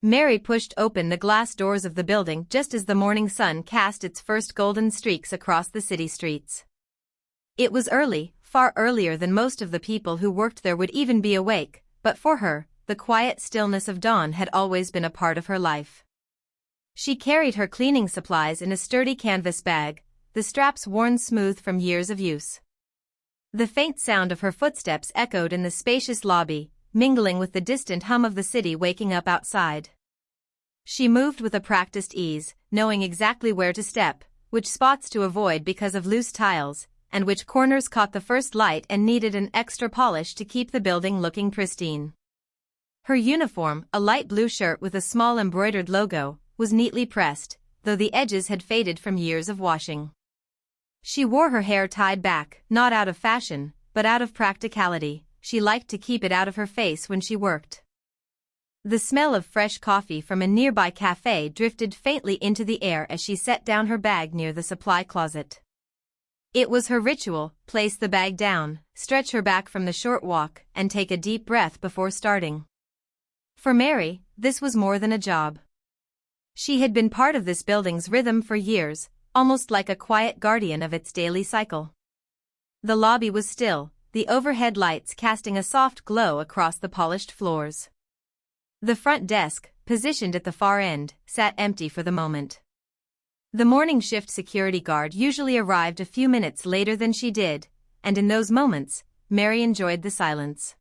Mary pushed open the glass doors of the building just as the morning sun cast its first golden streaks across the city streets. It was early, far earlier than most of the people who worked there would even be awake, but for her, the quiet stillness of dawn had always been a part of her life. She carried her cleaning supplies in a sturdy canvas bag, the straps worn smooth from years of use. The faint sound of her footsteps echoed in the spacious lobby, mingling with the distant hum of the city waking up outside. She moved with a practiced ease, knowing exactly where to step, which spots to avoid because of loose tiles, and which corners caught the first light and needed an extra polish to keep the building looking pristine. Her uniform, a light blue shirt with a small embroidered logo, was neatly pressed, though the edges had faded from years of washing. She wore her hair tied back, not out of fashion, but out of practicality. She liked to keep it out of her face when she worked. The smell of fresh coffee from a nearby cafe drifted faintly into the air as she set down her bag near the supply closet. It was her ritual: place the bag down, stretch her back from the short walk, and take a deep breath before starting. For Mary, this was more than a job. She had been part of this building's rhythm for years, almost like a quiet guardian of its daily cycle. The lobby was still, the overhead lights casting a soft glow across the polished floors. The front desk, positioned at the far end, sat empty for the moment. The morning shift security guard usually arrived a few minutes later than she did, and in those moments, Mary enjoyed the silence.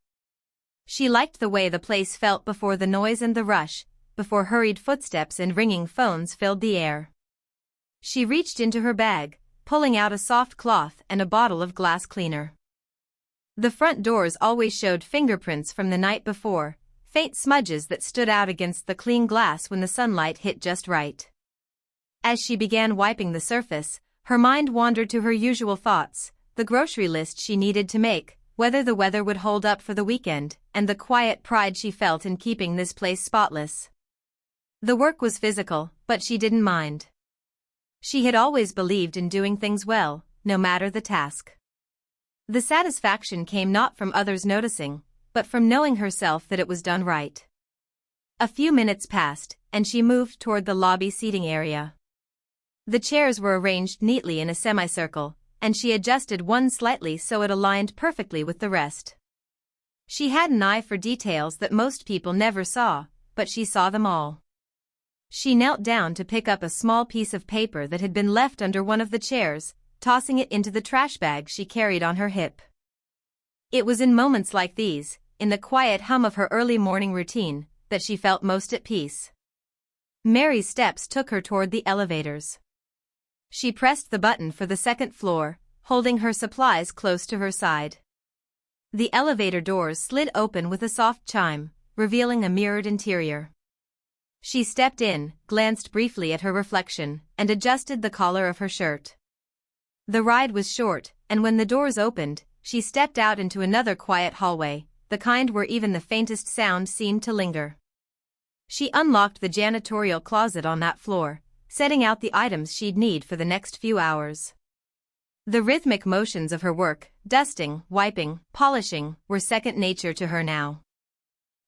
She liked the way the place felt before the noise and the rush, before hurried footsteps and ringing phones filled the air. She reached into her bag, pulling out a soft cloth and a bottle of glass cleaner. The front doors always showed fingerprints from the night before, faint smudges that stood out against the clean glass when the sunlight hit just right. As she began wiping the surface, her mind wandered to her usual thoughts: the grocery list she needed to make, whether the weather would hold up for the weekend, and the quiet pride she felt in keeping this place spotless. The work was physical, but she didn't mind. She had always believed in doing things well, no matter the task. The satisfaction came not from others noticing, but from knowing herself that it was done right. A few minutes passed, and she moved toward the lobby seating area. The chairs were arranged neatly in a semicircle, and she adjusted one slightly so it aligned perfectly with the rest. She had an eye for details that most people never saw, but she saw them all. She knelt down to pick up a small piece of paper that had been left under one of the chairs, tossing it into the trash bag she carried on her hip. It was in moments like these, in the quiet hum of her early morning routine, that she felt most at peace. Mary's steps took her toward the elevators. She pressed the button for the second floor, holding her supplies close to her side. The elevator doors slid open with a soft chime, revealing a mirrored interior. She stepped in, glanced briefly at her reflection, and adjusted the collar of her shirt. The ride was short, and when the doors opened, she stepped out into another quiet hallway, the kind where even the faintest sound seemed to linger. She unlocked the janitorial closet on that floor, setting out the items she'd need for the next few hours. The rhythmic motions of her work, dusting, wiping, polishing, were second nature to her now.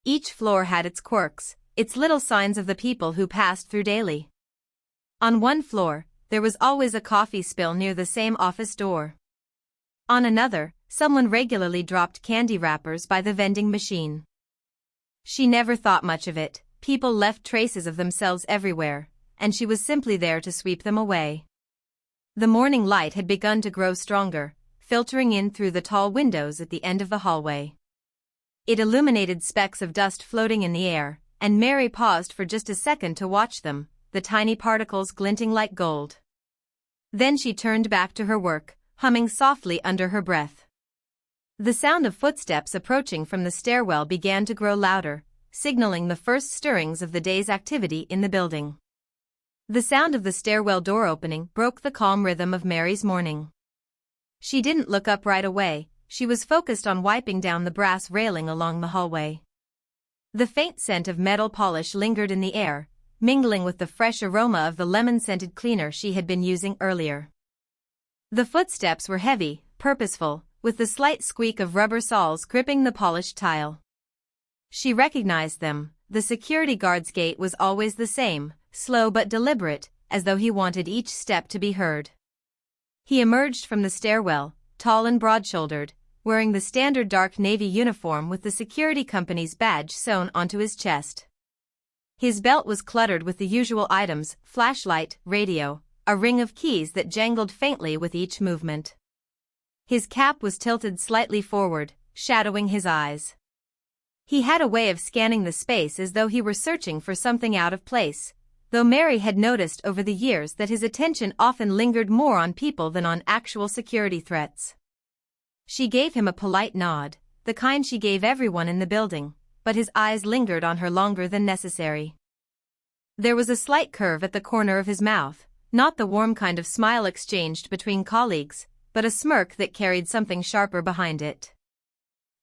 Each floor had its quirks, its little signs of the people who passed through daily. On one floor, there was always a coffee spill near the same office door. On another, someone regularly dropped candy wrappers by the vending machine. She never thought much of it. People left traces of themselves everywhere, and she was simply there to sweep them away. The morning light had begun to grow stronger, filtering in through the tall windows at the end of the hallway. It illuminated specks of dust floating in the air, and Mary paused for just a second to watch them, the tiny particles glinting like gold. Then she turned back to her work, humming softly under her breath. The sound of footsteps approaching from the stairwell began to grow louder, signaling the first stirrings of the day's activity in the building. The sound of the stairwell door opening broke the calm rhythm of Mary's morning. She didn't look up right away. She was focused on wiping down the brass railing along the hallway. The faint scent of metal polish lingered in the air, mingling with the fresh aroma of the lemon-scented cleaner she had been using earlier. The footsteps were heavy, purposeful, with the slight squeak of rubber soles gripping the polished tile. She recognized them, the security guard's gait was always the same, slow but deliberate, as though he wanted each step to be heard. He emerged from the stairwell, tall and broad-shouldered, wearing the standard dark navy uniform with the security company's badge sewn onto his chest. His belt was cluttered with the usual items: flashlight, radio, a ring of keys that jangled faintly with each movement. His cap was tilted slightly forward, shadowing his eyes. He had a way of scanning the space as though he were searching for something out of place, though Mary had noticed over the years that his attention often lingered more on people than on actual security threats. She gave him a polite nod, the kind she gave everyone in the building, but his eyes lingered on her longer than necessary. There was a slight curve at the corner of his mouth, not the warm kind of smile exchanged between colleagues, but a smirk that carried something sharper behind it.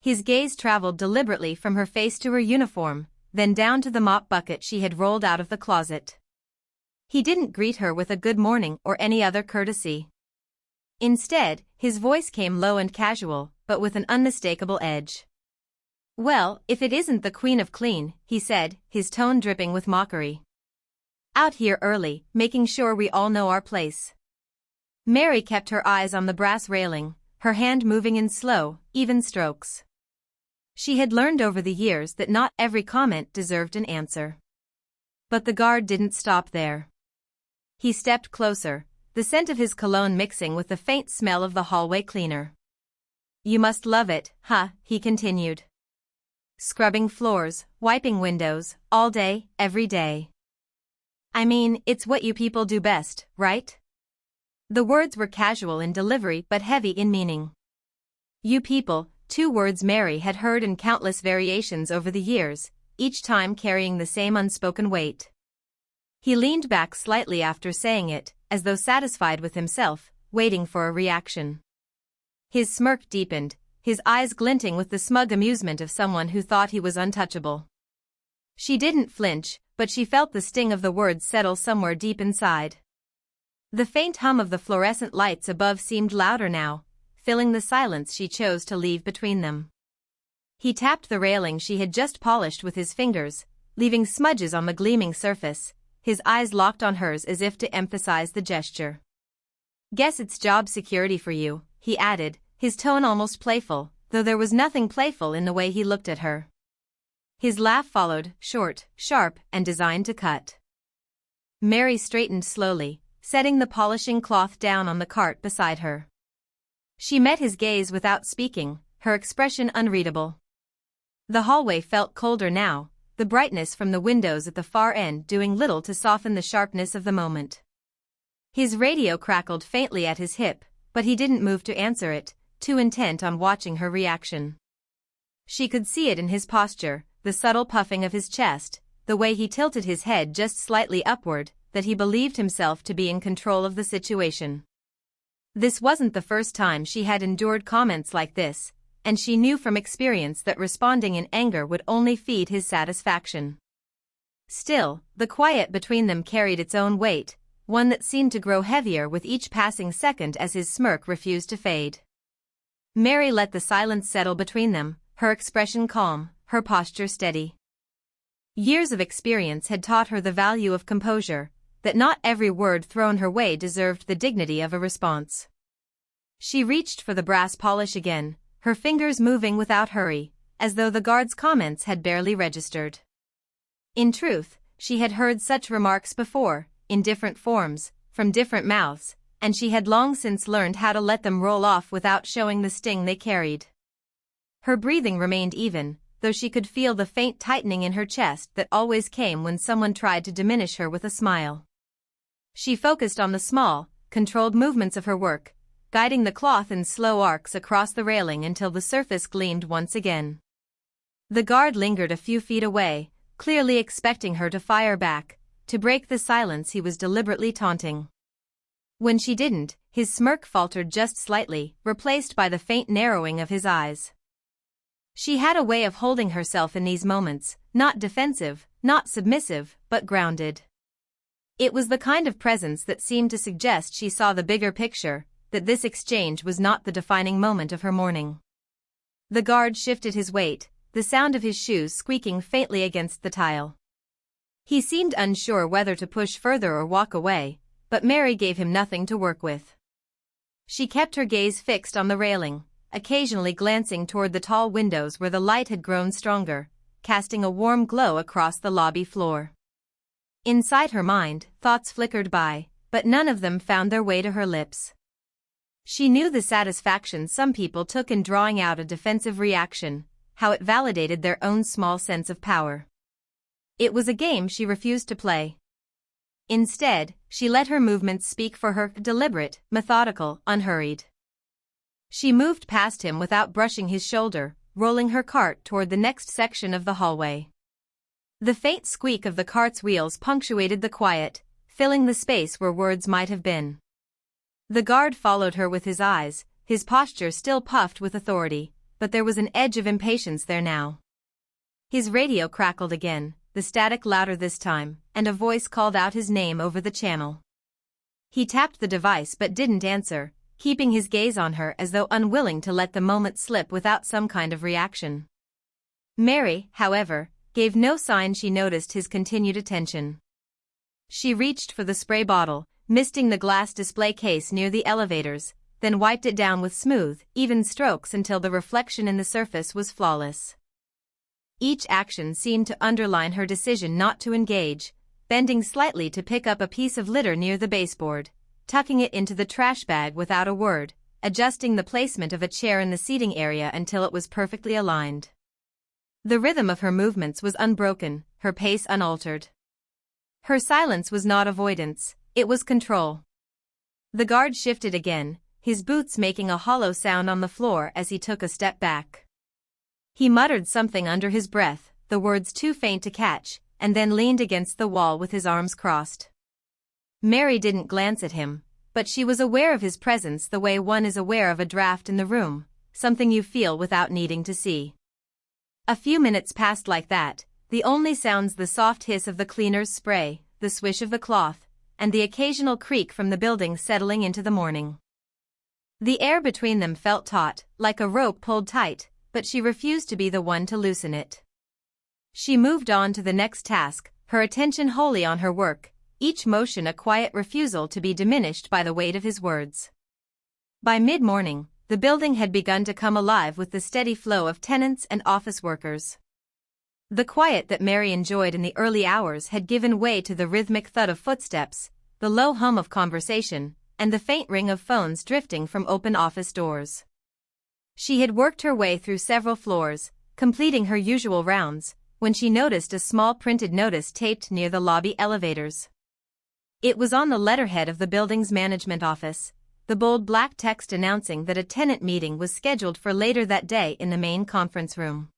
His gaze traveled deliberately from her face to her uniform, then down to the mop bucket she had rolled out of the closet. He didn't greet her with a good morning or any other courtesy. Instead, his voice came low and casual, but with an unmistakable edge. "Well, if it isn't the Queen of Clean," he said, his tone dripping with mockery. "Out here early, making sure we all know our place." Mary kept her eyes on the brass railing, her hand moving in slow, even strokes. She had learned over the years that not every comment deserved an answer. But the guard didn't stop there. He stepped closer, the scent of his cologne mixing with the faint smell of the hallway cleaner. "You must love it, huh?" he continued. "Scrubbing floors, wiping windows, all day, every day. I mean, it's what you people do best, right?" The words were casual in delivery but heavy in meaning. You people, two words Mary had heard in countless variations over the years, each time carrying the same unspoken weight. He leaned back slightly after saying it, as though satisfied with himself, waiting for a reaction. His smirk deepened, his eyes glinting with the smug amusement of someone who thought he was untouchable. She didn't flinch, but she felt the sting of the words settle somewhere deep inside. The faint hum of the fluorescent lights above seemed louder now, filling the silence she chose to leave between them. He tapped the railing she had just polished with his fingers, leaving smudges on the gleaming surface, his eyes locked on hers as if to emphasize the gesture. "Guess it's job security for you," he added, his tone almost playful, though there was nothing playful in the way he looked at her. His laugh followed, short, sharp, and designed to cut. Mary straightened slowly, setting the polishing cloth down on the cart beside her. She met his gaze without speaking, her expression unreadable. The hallway felt colder now, the brightness from the windows at the far end doing little to soften the sharpness of the moment. His radio crackled faintly at his hip, but he didn't move to answer it, too intent on watching her reaction. She could see it in his posture, the subtle puffing of his chest, the way he tilted his head just slightly upward, that he believed himself to be in control of the situation. This wasn't the first time she had endured comments like this, and she knew from experience that responding in anger would only feed his satisfaction. Still, the quiet between them carried its own weight, one that seemed to grow heavier with each passing second as his smirk refused to fade. Mary let the silence settle between them, her expression calm, her posture steady. Years of experience had taught her the value of composure, that not every word thrown her way deserved the dignity of a response. She reached for the brass polish again, her fingers moving without hurry, as though the guard's comments had barely registered. In truth, she had heard such remarks before, in different forms, from different mouths, and she had long since learned how to let them roll off without showing the sting they carried. Her breathing remained even, though she could feel the faint tightening in her chest that always came when someone tried to diminish her with a smile. She focused on the small, controlled movements of her work, guiding the cloth in slow arcs across the railing until the surface gleamed once again. The guard lingered a few feet away, clearly expecting her to fire back, to break the silence he was deliberately taunting. When she didn't, his smirk faltered just slightly, replaced by the faint narrowing of his eyes. She had a way of holding herself in these moments, not defensive, not submissive, but grounded. It was the kind of presence that seemed to suggest she saw the bigger picture, that this exchange was not the defining moment of her morning. The guard shifted his weight, the sound of his shoes squeaking faintly against the tile. He seemed unsure whether to push further or walk away, but Mary gave him nothing to work with. She kept her gaze fixed on the railing, occasionally glancing toward the tall windows where the light had grown stronger, casting a warm glow across the lobby floor. Inside her mind, thoughts flickered by, but none of them found their way to her lips. She knew the satisfaction some people took in drawing out a defensive reaction, how it validated their own small sense of power. It was a game she refused to play. Instead, she let her movements speak for her, deliberate, methodical, unhurried. She moved past him without brushing his shoulder, rolling her cart toward the next section of the hallway. The faint squeak of the cart's wheels punctuated the quiet, filling the space where words might have been. The guard followed her with his eyes, his posture still puffed with authority, but there was an edge of impatience there now. His radio crackled again, the static louder this time, and a voice called out his name over the channel. He tapped the device but didn't answer, keeping his gaze on her as though unwilling to let the moment slip without some kind of reaction. Mary, however, gave no sign she noticed his continued attention. She reached for the spray bottle, misting the glass display case near the elevators, then wiped it down with smooth, even strokes until the reflection in the surface was flawless. Each action seemed to underline her decision not to engage, bending slightly to pick up a piece of litter near the baseboard, tucking it into the trash bag without a word, adjusting the placement of a chair in the seating area until it was perfectly aligned. The rhythm of her movements was unbroken, her pace unaltered. Her silence was not avoidance, it was control. The guard shifted again, his boots making a hollow sound on the floor as he took a step back. He muttered something under his breath, the words too faint to catch, and then leaned against the wall with his arms crossed. Mary didn't glance at him, but she was aware of his presence the way one is aware of a draft in the room, something you feel without needing to see. A few minutes passed like that, the only sounds the soft hiss of the cleaner's spray, the swish of the cloth, and the occasional creak from the building settling into the morning. The air between them felt taut, like a rope pulled tight, but she refused to be the one to loosen it. She moved on to the next task, her attention wholly on her work, each motion a quiet refusal to be diminished by the weight of his words. By mid-morning, the building had begun to come alive with the steady flow of tenants and office workers. The quiet that Mary enjoyed in the early hours had given way to the rhythmic thud of footsteps, the low hum of conversation, and the faint ring of phones drifting from open office doors. She had worked her way through several floors, completing her usual rounds, when she noticed a small printed notice taped near the lobby elevators. It was on the letterhead of the building's management office, the bold black text announcing that a tenant meeting was scheduled for later that day in the main conference room.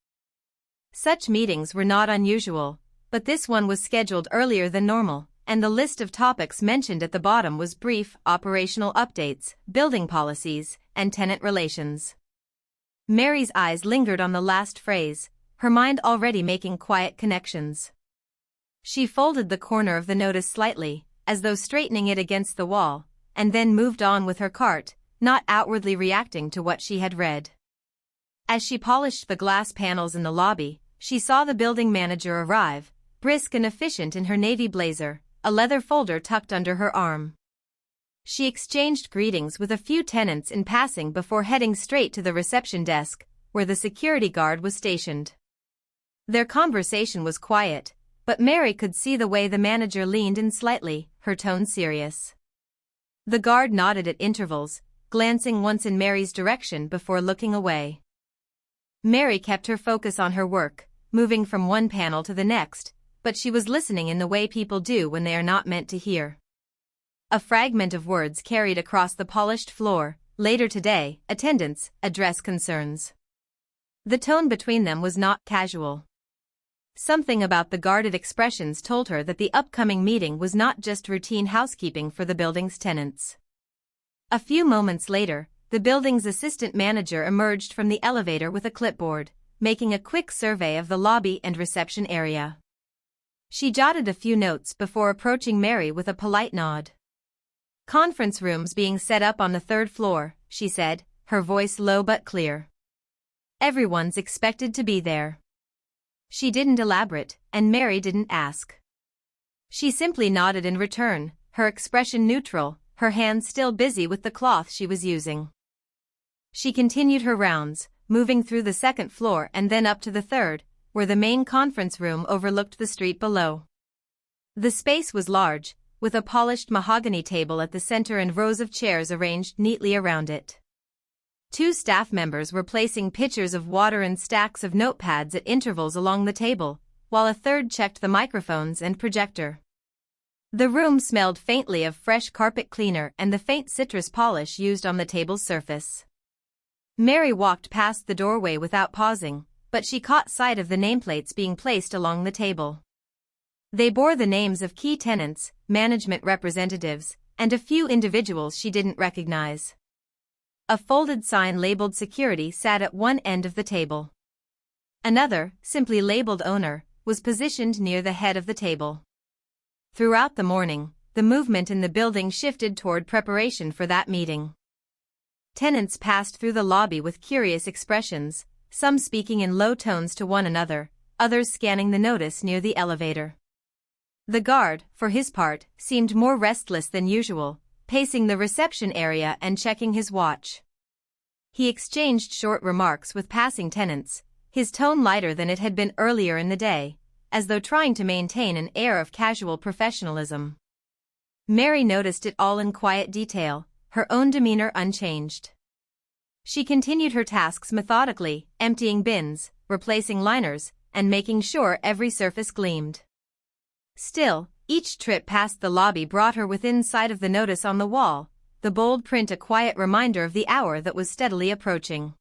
Such meetings were not unusual, but this one was scheduled earlier than normal, and the list of topics mentioned at the bottom was brief: operational updates, building policies, and tenant relations. Mary's eyes lingered on the last phrase, her mind already making quiet connections. She folded the corner of the notice slightly, as though straightening it against the wall, and then moved on with her cart, not outwardly reacting to what she had read. As she polished the glass panels in the lobby, she saw the building manager arrive, brisk and efficient in her navy blazer, a leather folder tucked under her arm. She exchanged greetings with a few tenants in passing before heading straight to the reception desk, where the security guard was stationed. Their conversation was quiet, but Mary could see the way the manager leaned in slightly, her tone serious. The guard nodded at intervals, glancing once in Mary's direction before looking away. Mary kept her focus on her work, moving from one panel to the next, but she was listening in the way people do when they are not meant to hear. A fragment of words carried across the polished floor: later today, attendance, address concerns. The tone between them was not casual. Something about the guarded expressions told her that the upcoming meeting was not just routine housekeeping for the building's tenants. A few moments later, the building's assistant manager emerged from the elevator with a clipboard, making a quick survey of the lobby and reception area. She jotted a few notes before approaching Mary with a polite nod. "Conference rooms being set up on the 3rd floor," she said, her voice low but clear. "Everyone's expected to be there." She didn't elaborate, and Mary didn't ask. She simply nodded in return, her expression neutral, her hands still busy with the cloth she was using. She continued her rounds, moving through the second floor and then up to the third, where the main conference room overlooked the street below. The space was large, with a polished mahogany table at the center and rows of chairs arranged neatly around it. 2 staff members were placing pitchers of water and stacks of notepads at intervals along the table, while a third checked the microphones and projector. The room smelled faintly of fresh carpet cleaner and the faint citrus polish used on the table's surface. Mary walked past the doorway without pausing, but she caught sight of the nameplates being placed along the table. They bore the names of key tenants, management representatives, and a few individuals she didn't recognize. A folded sign labeled security sat at one end of the table. Another, simply labeled owner, was positioned near the head of the table. Throughout the morning, the movement in the building shifted toward preparation for that meeting. Tenants passed through the lobby with curious expressions, some speaking in low tones to one another, others scanning the notice near the elevator. The guard, for his part, seemed more restless than usual, pacing the reception area and checking his watch. He exchanged short remarks with passing tenants, his tone lighter than it had been earlier in the day, as though trying to maintain an air of casual professionalism. Mary noticed it all in quiet detail, her own demeanor unchanged. She continued her tasks methodically, emptying bins, replacing liners, and making sure every surface gleamed. Still, each trip past the lobby brought her within sight of the notice on the wall, the bold print a quiet reminder of the hour that was steadily approaching.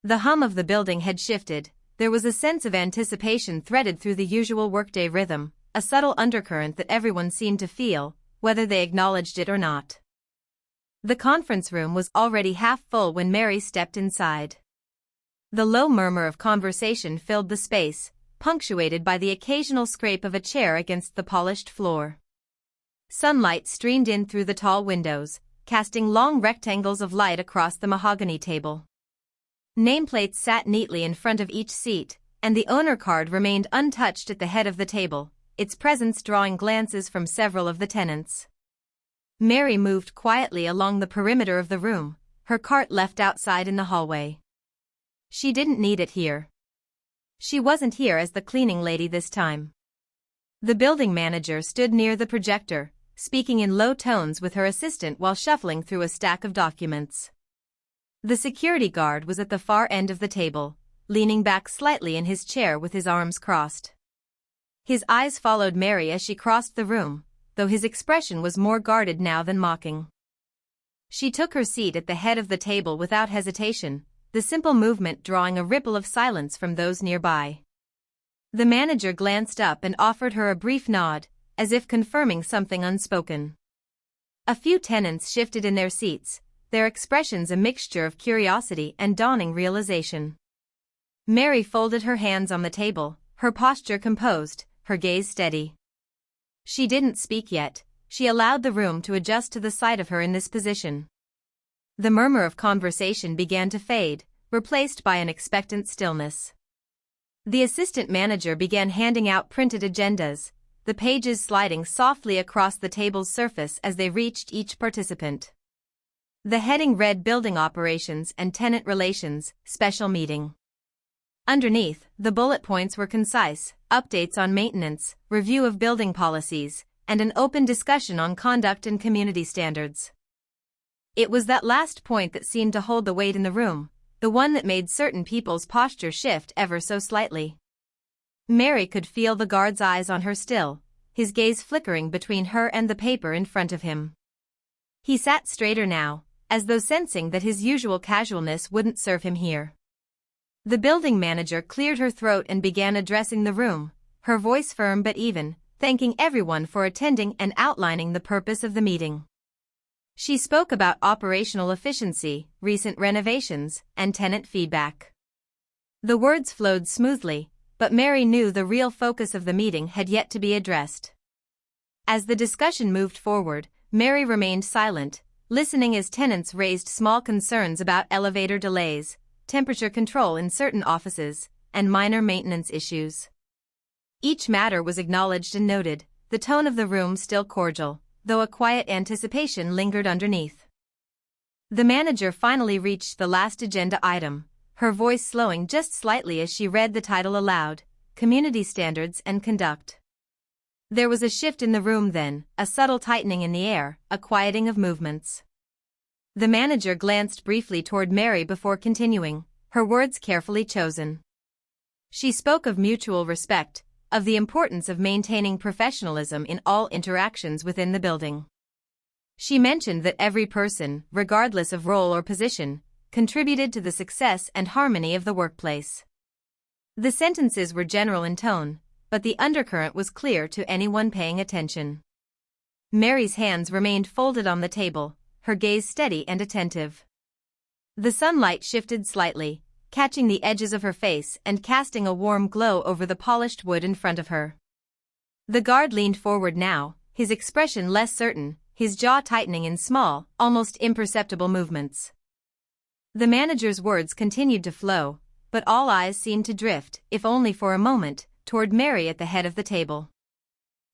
The hum of the building had shifted. There was a sense of anticipation threaded through the usual workday rhythm, a subtle undercurrent that everyone seemed to feel, whether they acknowledged it or not. The conference room was already half full when Mary stepped inside. The low murmur of conversation filled the space, punctuated by the occasional scrape of a chair against the polished floor. Sunlight streamed in through the tall windows, casting long rectangles of light across the mahogany table. Nameplates sat neatly in front of each seat, and the owner card remained untouched at the head of the table, its presence drawing glances from several of the tenants. Mary moved quietly along the perimeter of the room, her cart left outside in the hallway. She didn't need it here. She wasn't here as the cleaning lady this time. The building manager stood near the projector, speaking in low tones with her assistant while shuffling through a stack of documents. The security guard was at the far end of the table, leaning back slightly in his chair with his arms crossed. His eyes followed Mary as she crossed the room, though his expression was more guarded now than mocking. She took her seat at the head of the table without hesitation, the simple movement drawing a ripple of silence from those nearby. The manager glanced up and offered her a brief nod, as if confirming something unspoken. A few tenants shifted in their seats, their expressions a mixture of curiosity and dawning realization. Mary folded her hands on the table, her posture composed, her gaze steady. She didn't speak yet, she allowed the room to adjust to the sight of her in this position. The murmur of conversation began to fade, replaced by an expectant stillness. The assistant manager began handing out printed agendas, the pages sliding softly across the table's surface as they reached each participant. The heading read Building Operations and Tenant Relations, Special Meeting. Underneath, the bullet points were concise: updates on maintenance, review of building policies, and an open discussion on conduct and community standards. It was that last point that seemed to hold the weight in the room, the one that made certain people's posture shift ever so slightly. Mary could feel the guard's eyes on her still, his gaze flickering between her and the paper in front of him. He sat straighter now, as though sensing that his usual casualness wouldn't serve him here. The building manager cleared her throat and began addressing the room, her voice firm but even, thanking everyone for attending and outlining the purpose of the meeting. She spoke about operational efficiency, recent renovations, and tenant feedback. The words flowed smoothly, but Mary knew the real focus of the meeting had yet to be addressed. As the discussion moved forward, Mary remained silent, listening as tenants raised small concerns about elevator delays, temperature control in certain offices, and minor maintenance issues. Each matter was acknowledged and noted, the tone of the room still cordial, though a quiet anticipation lingered underneath. The manager finally reached the last agenda item, her voice slowing just slightly as she read the title aloud, Community Standards and Conduct. There was a shift in the room then, a subtle tightening in the air, a quieting of movements. The manager glanced briefly toward Mary before continuing, her words carefully chosen. She spoke of mutual respect, of the importance of maintaining professionalism in all interactions within the building. She mentioned that every person, regardless of role or position, contributed to the success and harmony of the workplace. The sentences were general in tone, but the undercurrent was clear to anyone paying attention. Mary's hands remained folded on the table, her gaze steady and attentive. The sunlight shifted slightly, catching the edges of her face and casting a warm glow over the polished wood in front of her. The guard leaned forward now, his expression less certain, his jaw tightening in small, almost imperceptible movements. The manager's words continued to flow, but all eyes seemed to drift, if only for a moment, toward Mary at the head of the table.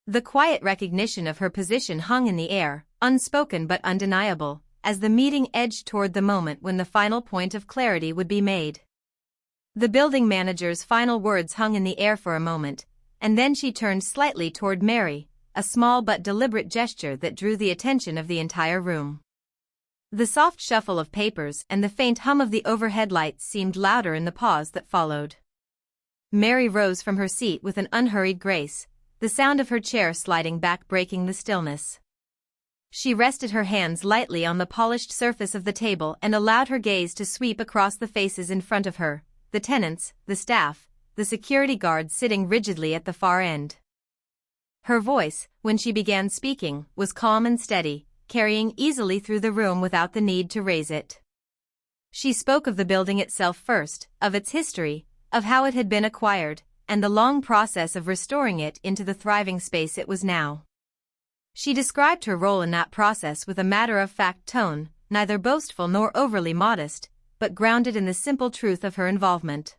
The quiet recognition of her position hung in the air, unspoken but undeniable, as the meeting edged toward the moment when the final point of clarity would be made. The building manager's final words hung in the air for a moment, and then she turned slightly toward Mary, a small but deliberate gesture that drew the attention of the entire room. The soft shuffle of papers and the faint hum of the overhead lights seemed louder in the pause that followed. Mary rose from her seat with an unhurried grace, the sound of her chair sliding back breaking the stillness. She rested her hands lightly on the polished surface of the table and allowed her gaze to sweep across the faces in front of her, the tenants, the staff, the security guards sitting rigidly at the far end. Her voice, when she began speaking, was calm and steady, carrying easily through the room without the need to raise it. She spoke of the building itself first, of its history, of how it had been acquired, and the long process of restoring it into the thriving space it was now. She described her role in that process with a matter-of-fact tone, neither boastful nor overly modest, but grounded in the simple truth of her involvement.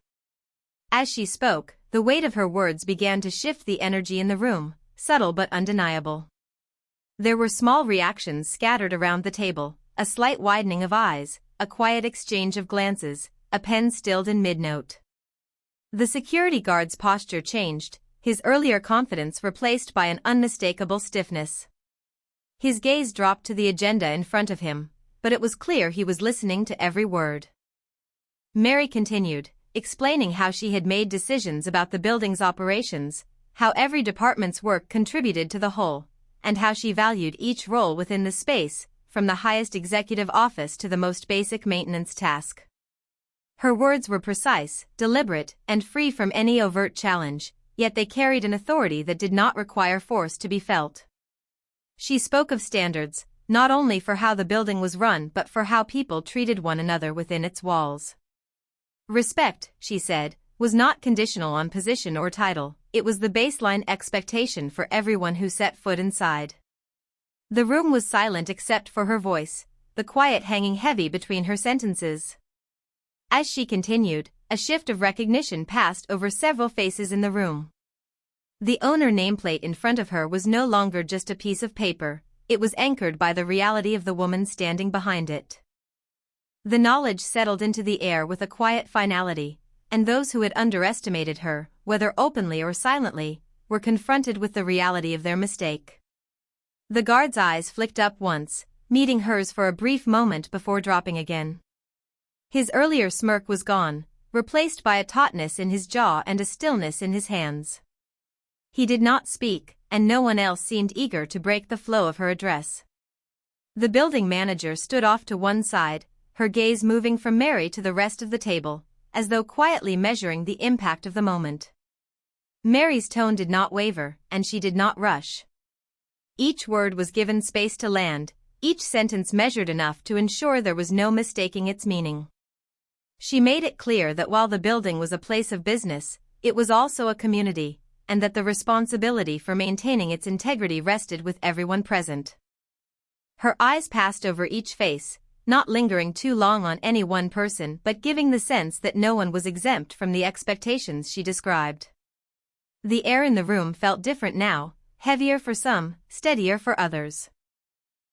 As she spoke, the weight of her words began to shift the energy in the room, subtle but undeniable. There were small reactions scattered around the table, a slight widening of eyes, a quiet exchange of glances, a pen stilled in mid-note. The security guard's posture changed, his earlier confidence replaced by an unmistakable stiffness. His gaze dropped to the agenda in front of him, but it was clear he was listening to every word. Mary continued, explaining how she had made decisions about the building's operations, how every department's work contributed to the whole, and how she valued each role within the space, from the highest executive office to the most basic maintenance task. Her words were precise, deliberate, and free from any overt challenge, yet they carried an authority that did not require force to be felt. She spoke of standards, not only for how the building was run but for how people treated one another within its walls. Respect, she said, was not conditional on position or title, it was the baseline expectation for everyone who set foot inside. The room was silent except for her voice, the quiet hanging heavy between her sentences. As she continued, a shift of recognition passed over several faces in the room. The owner nameplate in front of her was no longer just a piece of paper, it was anchored by the reality of the woman standing behind it. The knowledge settled into the air with a quiet finality, and those who had underestimated her, whether openly or silently, were confronted with the reality of their mistake. The guard's eyes flicked up once, meeting hers for a brief moment before dropping again. His earlier smirk was gone, replaced by a tautness in his jaw and a stillness in his hands. He did not speak, and no one else seemed eager to break the flow of her address. The building manager stood off to one side, her gaze moving from Mary to the rest of the table, as though quietly measuring the impact of the moment. Mary's tone did not waver, and she did not rush. Each word was given space to land, each sentence measured enough to ensure there was no mistaking its meaning. She made it clear that while the building was a place of business, it was also a community, and that the responsibility for maintaining its integrity rested with everyone present. Her eyes passed over each face, not lingering too long on any one person but giving the sense that no one was exempt from the expectations she described. The air in the room felt different now, heavier for some, steadier for others.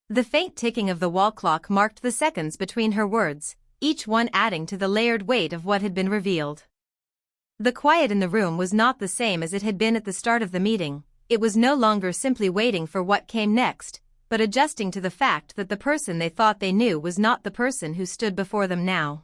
The faint ticking of the wall clock marked the seconds between her words, each one adding to the layered weight of what had been revealed. The quiet in the room was not the same as it had been at the start of the meeting. It was no longer simply waiting for what came next, but adjusting to the fact that the person they thought they knew was not the person who stood before them now.